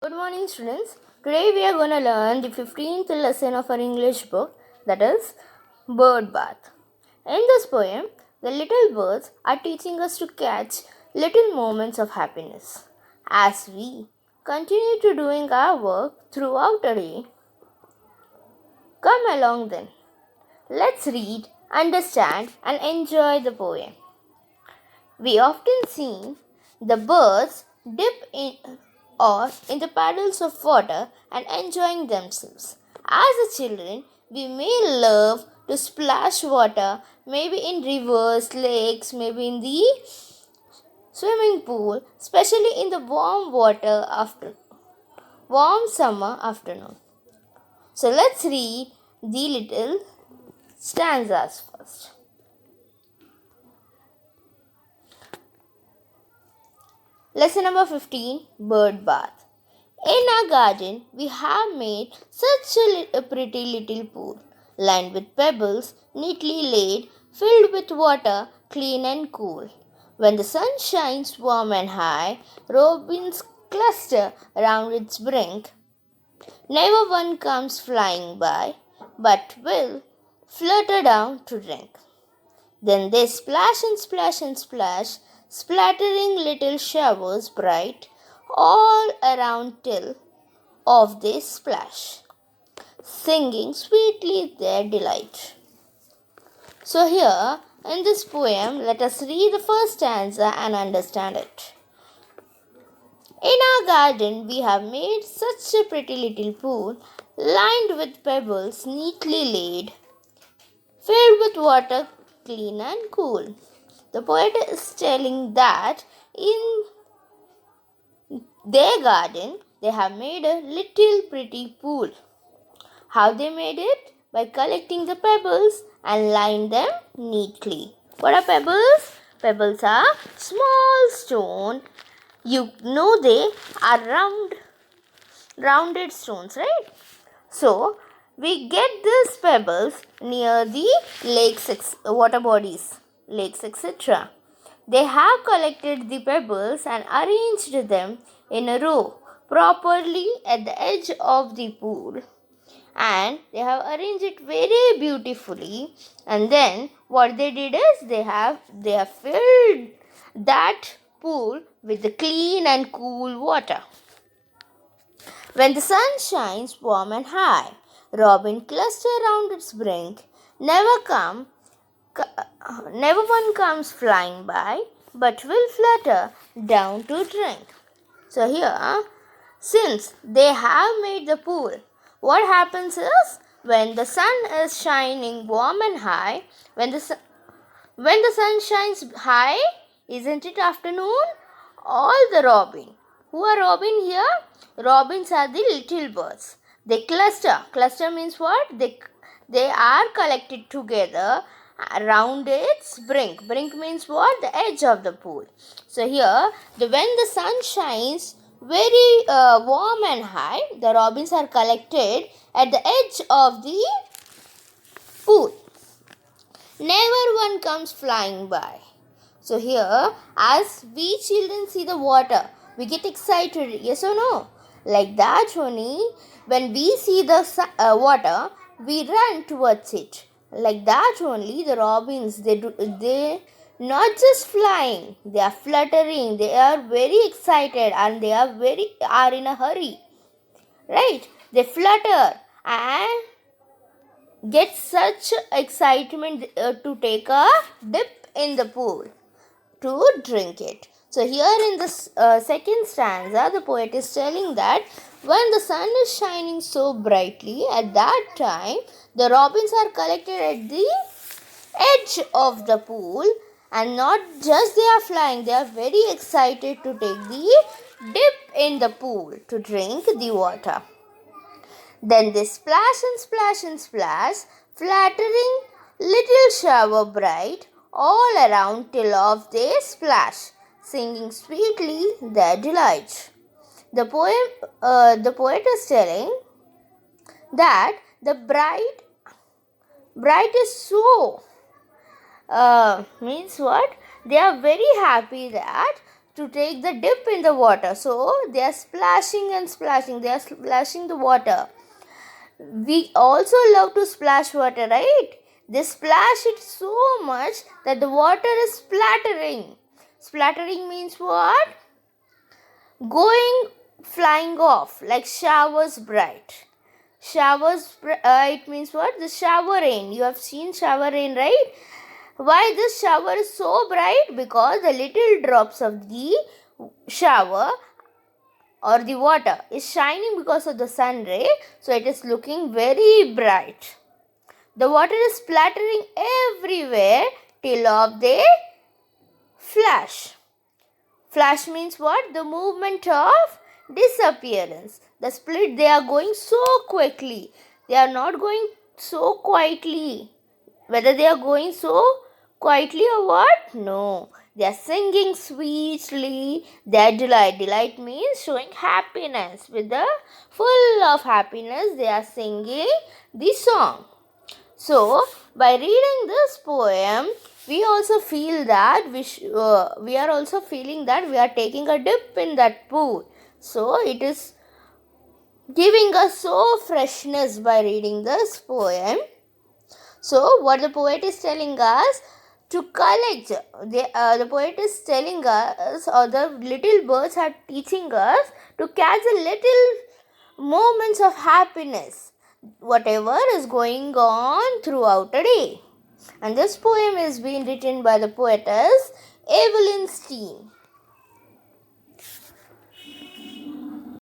Good morning, students. Today we are going to learn the 15th lesson of our English book, that is Bird Bath. In this poem, the little birds are teaching us to catch little moments of happiness. As we continue to doing our work throughout the day, come along then. Let's read, understand, and enjoy the poem. We often see the birds dip in or in the paddles of water and enjoying themselves. As a children, we may love to splash water, maybe in rivers, lakes, maybe in the swimming pool, especially in the warm summer afternoon. So let's read the little stanzas first. Lesson number 15, Bird Bath. In our garden, we have made such a pretty little pool, lined with pebbles, neatly laid, filled with water, clean and cool. When the sun shines warm and high, robins cluster around its brink. Never one comes flying by, but will flutter down to drink. Then they splash and splash and splash, splattering little showers bright all around till of they splash, singing sweetly their delight. So here in this poem, let us read the first stanza and understand it. In our garden, we have made such a pretty little pool, lined with pebbles neatly laid, filled with water clean and cool. The poet is telling that in their garden they have made a little pretty pool. How they made it? By collecting the pebbles and lined them neatly. What are pebbles? Pebbles are small stone. You know they are rounded stones, right? So we get these pebbles near the lakes, water bodies, lakes, etc. They have collected the pebbles and arranged them in a row properly at the edge of the pool, and they have arranged it very beautifully. And then what they did is they have filled that pool with the clean and cool water. When the sun shines warm and high, robin cluster round its brink. Never one comes flying by, but will flutter down to drink. So here, since they have made the pool, what happens is when the sun is shining warm and high, when the sun shines high, isn't it afternoon? All the robin. Who are robin here? Robins are the little birds. They cluster. Cluster means what? They are collected together around its brink. Brink means what? The edge of the pool. So here, when the sun shines very warm and high, the robins are collected at the edge of the pool. Never one comes flying by. So here, as we children see the water, we get excited, yes or no? Like that only, when we see the water, we run towards it. Like that only, the robins, they not just flying, they are fluttering, they are very excited and they are in a hurry. Right? They flutter and get such excitement to take a dip in the pool to drink it. So here in this second stanza, the poet is telling that when the sun is shining so brightly, at that time the robins are collected at the edge of the pool, and not just they are flying, they are very excited to take the dip in the pool to drink the water. Then they splash and splash and splash, flattering little shower bright all around till off they splash, singing sweetly their delight. The poet is telling that the bright is so means what? They are very happy that to take the dip in the water. So they are splashing and splashing. They are splashing the water. We also love to splash water, right? They splash it so much that the water is splattering. Splattering means what? Going flying off like showers bright. It means what? The shower rain. You have seen shower rain, right? Why this shower is so bright? Because the little drops of the shower or the water is shining because of the sun ray, so it is looking very bright. The water is splattering everywhere till of they flash. Flash means what? The movement of disappearance. The split, they are going so quickly. They are not going so quietly. Whether they are going so quietly or what? No. They are singing sweetly. They are delight. Delight means showing happiness. With the full of happiness, they are singing the song. So, by reading this poem, we also feel that we are also feeling that we are taking a dip in that pool. So, it is giving us so freshness by reading this poem. So, what the poet is telling us, to collect, the poet is telling us, or the little birds are teaching us to catch the little moments of happiness, whatever is going on throughout a day. And this poem is being written by the poetess Evelyn Stein.